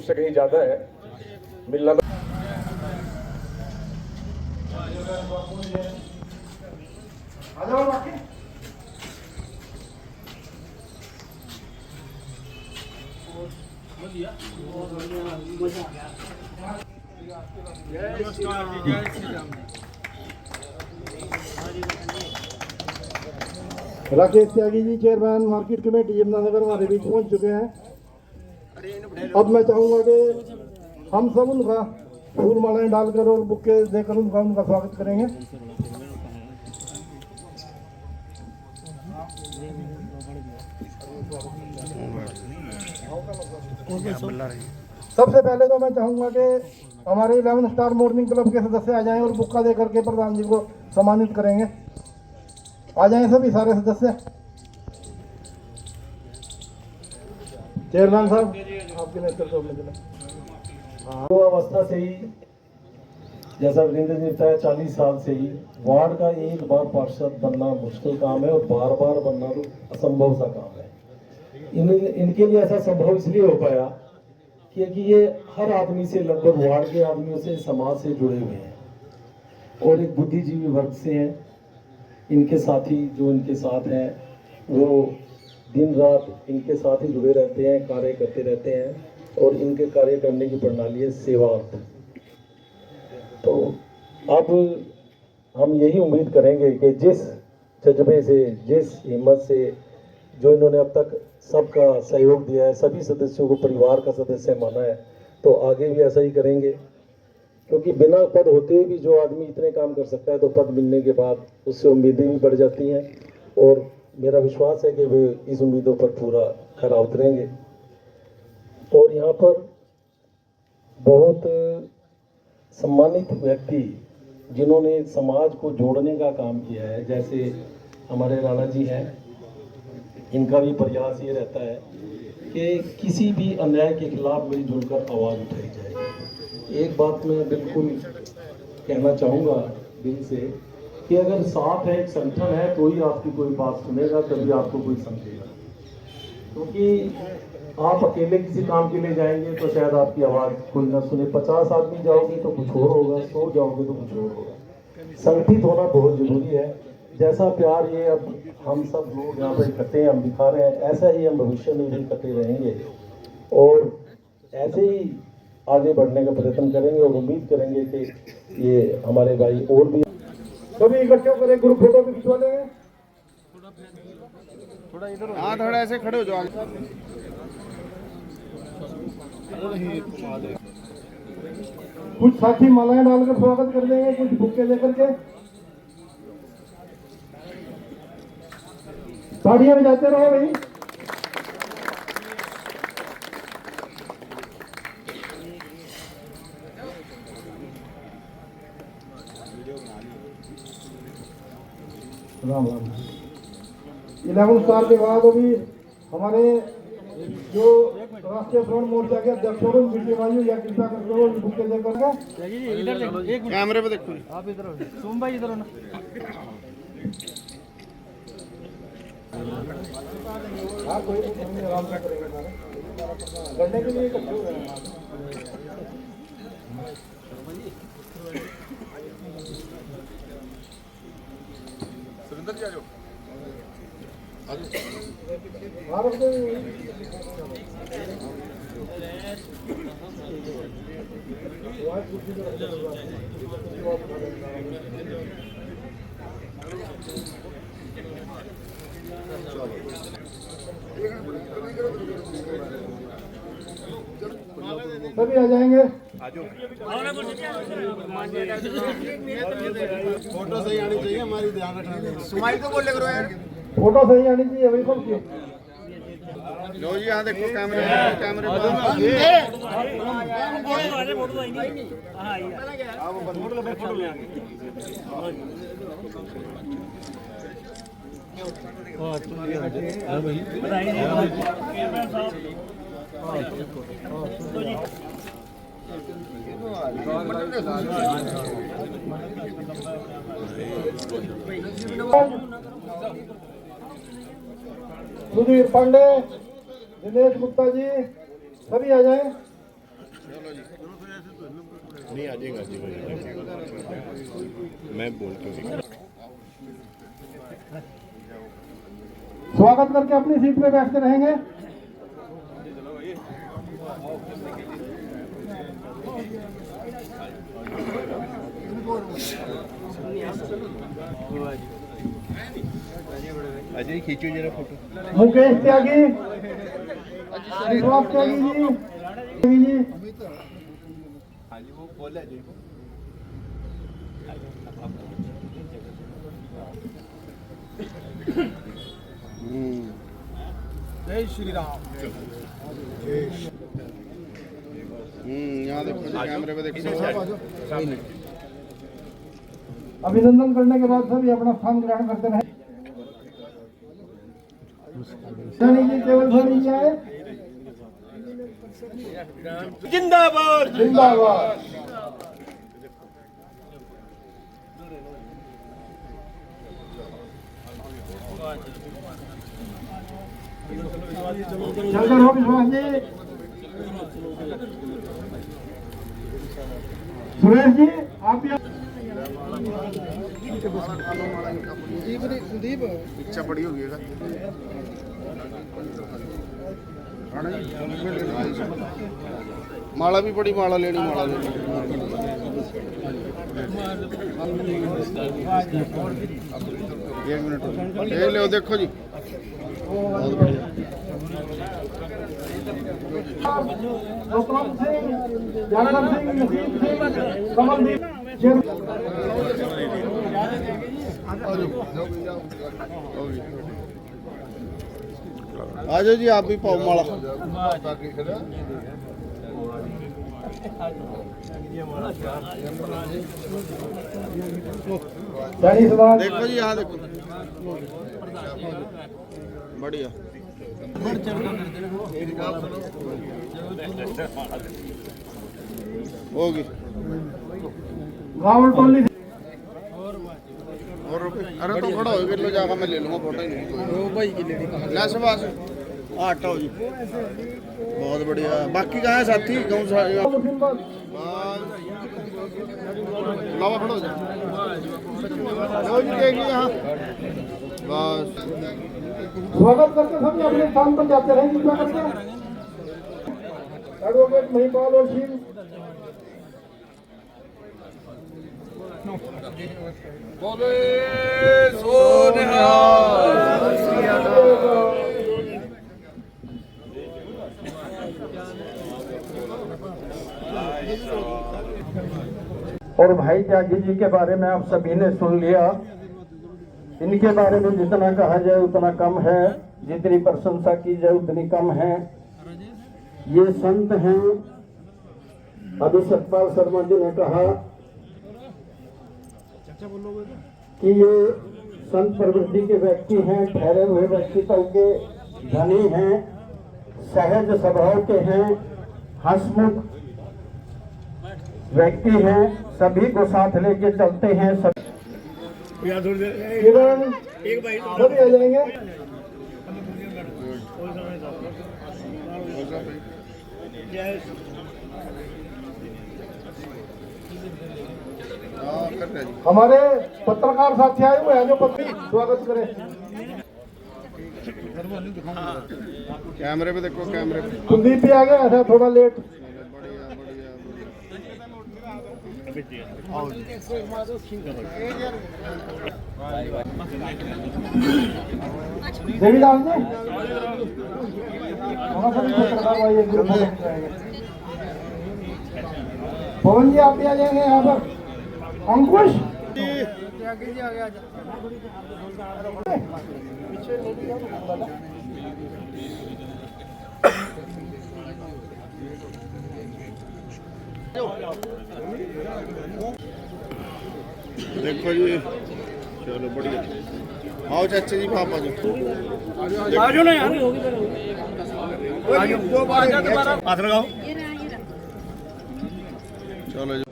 उससे कहीं ज़्यादा है मिलना। Rakesh Tyagi ji chairman market committee Yamunanagar हमारे बीच पहुंच चुके हैं। अब मैं चाहूंगा कि हम सब उनका फूल मालाएं डालकर और बुक्के देकर उनका स्वागत करेंगे। सबसे पहले तो मैं चाहूंगा कि हमारे 11 स्टार मॉर्निंग क्लब के सदस्य आ जाएं और बुक्का देकर के प्रधान जी को सम्मानित करेंगे। आ जाएं सभी सारे सदस्य। चेयरमैन साहब आपके नेतृत्व में चला। वो अवस्था से ही जैसा वीरेंद्र जी बताया 40 साल से ही वार्ड का एक बार पार्षद बनना मुश्किल काम है और बार बार बनना तो असंभव सा काम है। इनके लिए ऐसा संभव इसलिए हो पाया क्योंकि ये हर आदमी से लगभग वार्ड के आदमियों से समाज से जुड़े हुए हैं और एक बुद्धिजीवी वर्ग से हैं। इनके साथी जो इनके साथ हैं वो दिन रात इनके साथ ही जुड़े रहते हैं, कार्य करते रहते हैं और इनके कार्य करने की प्रणाली है सेवा। तो अब हम यही उम्मीद करेंगे कि जिस जज्बे से, जिस हिम्मत से जो इन्होंने अब तक सबका सहयोग दिया है, सभी सदस्यों को परिवार का सदस्य माना है, तो आगे भी ऐसा ही करेंगे। क्योंकि बिना पद होते भी जो आदमी इतने काम कर सकता है तो पद मिलने के बाद उससे उम्मीदें भी बढ़ जाती हैं और मेरा विश्वास है कि वे इस उम्मीदों पर पूरा खरा उतरेंगे। और यहाँ पर बहुत सम्मानित व्यक्ति जिन्होंने समाज को जोड़ने का काम किया है, जैसे हमारे राणा जी हैं, इनका भी प्रयास ये रहता है कि किसी भी अन्याय के खिलाफ मिलजुल कर आवाज़ उठाई जाए। एक बात मैं बिल्कुल कहना चाहूँगा दिल से कि अगर साथ है, एक संगठन है, तो ही आपकी कोई बात सुनेगा, तभी आपको कोई समझेगा। क्योंकि आप अकेले किसी काम के लिए जाएंगे तो शायद आपकी आवाज़ कोई ना सुने। 50 आदमी जाओगे तो कुछ और होगा, 100 जाओगे तो कुछ और होगा। संगठित होना बहुत जरूरी है। जैसा प्यार ये अब हम सब लोग यहाँ पर इकट्ठे हम दिखा रहे हैं, ऐसा ही हम भविष्य में भी इकट्ठे रहेंगे और ऐसे ही आगे बढ़ने का प्रयत्न करेंगे और उम्मीद करेंगे कि ये हमारे भाई और भी सभी इकट्ठे होकर एक ग्रुप फोटो भी खिंचवा लेंगे। थोड़ा इधर, हाँ थोड़ा ऐसे खड़े हो जाओ। कुछ साथी मालाएं डालकर स्वागत कर देंगे, कुछ बुक्के लेकर के। ताड़ियां बजाते रहो भाई। राम राम। 11 स्टार के बाद अभी हमारे जो राष्ट्रीय फ्रंट मोर्चा के अध्यक्ष वायु या कृपा करके बुक्के लेकर के इधर देखो, एक मिनट कैमरे पे देखो आप। इधर हो तुम भाई, इधर हो ना। हाँ कोई आराम से करेगा सारा करने के लिए इकट्ठे हो गए हैं। सुरेंद्र जी आ जाओ। सभी आ जाएंगे। फोटो सही आनी चाहिए, हमारी ध्यान रखना। स्माइल तो बोल करो यार, फोटो सही आनी चाहिए वही कौन की। लो जी यहाँ देखो कैमरे कैमरे सुधीर पांडे, दिनेश गुप्ता जी सभी आ जाएं। नहीं आ जाएगा जी, मैं बोल के स्वागत करके अपनी सीट पे बैठते रहेंगे। अजय खींचो जरा फोटो। मुकेश त्यागी, विश्वास त्यागी जी, जय श्री राम। यहाँ देखो कैमरे पे देखो। अभिनंदन करने के बाद सभी अपना स्थान ग्रहण करते रहे। सनी जी, केवल सनी जी आए। जिंदाबाद जिंदाबाद। चलकर हो विश्वास जी। सुरेश जी, आप इच्छा बड़ी होगी माला भी बड़ी, माला लेनी, माला लेनी। एक मिनट ले लो, देखो जी बहुत बढ़िया। रघुवंश सिंह, जानवर सिंह, नसीब सिंह, कमलदीप। आ जाओ जी, आप भी पाओ माला। देखो जी, यहाँ देखो, बढ़िया। होगी गाँव टोली और अरे तो खड़ा हो लो, जाकर मैं ले लूंगा फोटो ही नहीं भाई की लेडी कहाँ बस हटाओ जी, बहुत बढ़िया। बाकी कहाँ है साथी? गाँव लावा खड़ा हो जाओ जी, देखिए यहाँ बस। स्वागत करके सभी अपने स्थान पर जाते रहे। कृपया करके एडवोकेट महिपाल और सिंह। बोले सोनिहाल। और भाई त्यागी जी के बारे में आप सभी ने सुन लिया। इनके बारे में जितना कहा जाए उतना कम है, जितनी प्रशंसा की जाए उतनी कम है। ये संत हैं। अभी सतपाल शर्मा जी ने कहा कि ये संत प्रवृत्ति के व्यक्ति हैं, ठहरे हुए व्यक्तित्व के धनी हैं, सहज स्वभाव के हैं, हंसमुख व्यक्ति हैं, सभी को साथ लेके चलते हैं। किरण सभी आ जाएंगे। हमारे पत्रकार साथी आए हुए हैं जो स्वागत करें। कैमरे पे देखो, कैमरे पे। कुलदीप भी आ गया, ऐसा थोड़ा लेट। देवीलाल जी, पवन जी आप भी आ जाएंगे यहाँ पर। अंकुश देखो जी, चलो बढ़िया। आओ चाचा जी, पापा जी आ जाओ ना यार, हाथ लगाओ। चलो जी।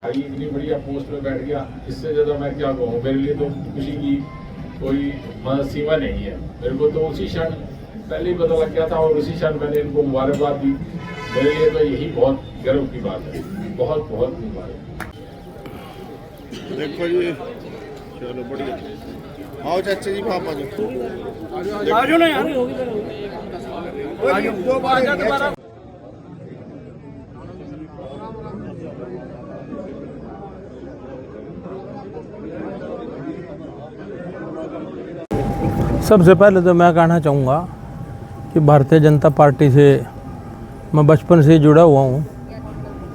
इतनी बढ़िया पोस्ट उसमें बैठ गया। इससे ज़्यादा मैं क्या कहूँ, मेरे लिए तो खुशी की कोई सीमा नहीं है। मेरे को तो उसी क्षण पहले ही पता लग गया था और उसी क्षण मैंने इनको मुबारकबाद दी। मेरे लिए तो यही बहुत गर्व की बात है, बहुत बहुत मुबारक। देखो जी, चलो बढ़िया। आओ चाचा जी, पापा जी आ जाओ ना यार, आ जाओ दोबारा। सबसे पहले तो मैं कहना चाहूँगा कि भारतीय जनता पार्टी से मैं बचपन से जुड़ा हुआ हूँ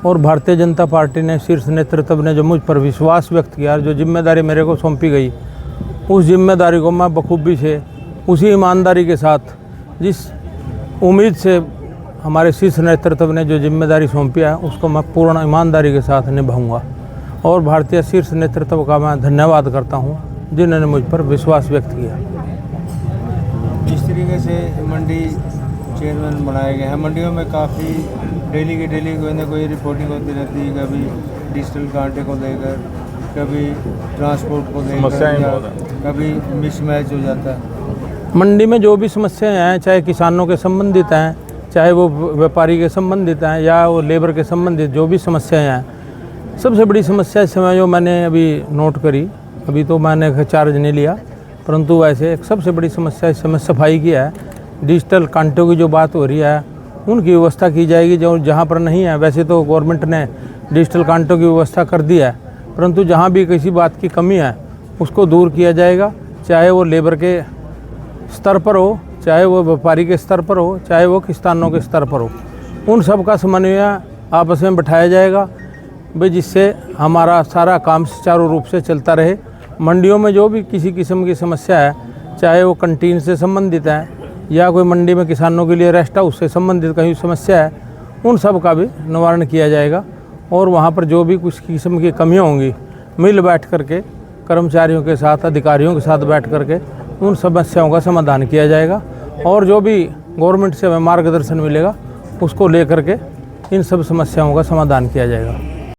और भारतीय जनता पार्टी ने शीर्ष नेतृत्व ने जो मुझ पर विश्वास व्यक्त किया, जो जिम्मेदारी मेरे को सौंपी गई, उस जिम्मेदारी को मैं बखूबी से, उसी ईमानदारी के साथ, जिस उम्मीद से हमारे शीर्ष नेतृत्व ने जो जिम्मेदारी सौंपी है, उसको मैं पूर्ण ईमानदारी के साथ निभाऊंगा। और भारतीय शीर्ष नेतृत्व का मैं धन्यवाद करता हूँ जिन्होंने मुझ पर विश्वास व्यक्त किया। जिस तरीके से मंडी चेयरमैन बनाए गए हैं, मंडियों में काफ़ी डेली की डेली कोई ना कोई रिपोर्टिंग होती रहती है, कभी डिजिटल कांटे को लेकर, कभी ट्रांसपोर्ट को लेकर, कभी मिसमैच हो जाता है। मंडी में जो भी समस्याएं हैं, चाहे किसानों के संबंधित हैं, चाहे वो व्यापारी के संबंधित हैं या वो लेबर के संबंधित जो भी समस्याएं हैं, सबसे बड़ी समस्या इस समय जो मैंने अभी नोट करी, अभी तो मैंने चार्ज नहीं लिया, परंतु वैसे एक सबसे बड़ी समस्या इस समय सफाई की है। डिजिटल कांटों की जो बात हो रही है, उनकी व्यवस्था की जाएगी। जो जहाँ पर नहीं है, वैसे तो गवर्नमेंट ने डिजिटल कांटों की व्यवस्था कर दी है, परंतु जहाँ भी किसी बात की कमी है उसको दूर किया जाएगा, चाहे वो लेबर के स्तर पर हो, चाहे वो व्यापारी के स्तर पर हो, चाहे वो किसानों के स्तर पर हो। उन सब का समन्वय आपस में बैठाया जाएगा भाई, जिससे हमारा सारा काम सुचारू रूप से चलता रहे। मंडियों में जो भी किसी किस्म की समस्या है, चाहे वो कंटीन से संबंधित है या कोई मंडी में किसानों के लिए रेस्ट हाउस से संबंधित कहीं समस्या है, उन सब का भी निवारण किया जाएगा। और वहाँ पर जो भी कुछ किस्म की कमियाँ होंगी, मिल बैठ करके कर्मचारियों के साथ, अधिकारियों के साथ बैठ करके उन समस्याओं का समाधान किया जाएगा। और जो भी गवर्नमेंट से हमें मार्गदर्शन मिलेगा, उसको लेकर के इन सब समस्याओं का समाधान किया जाएगा।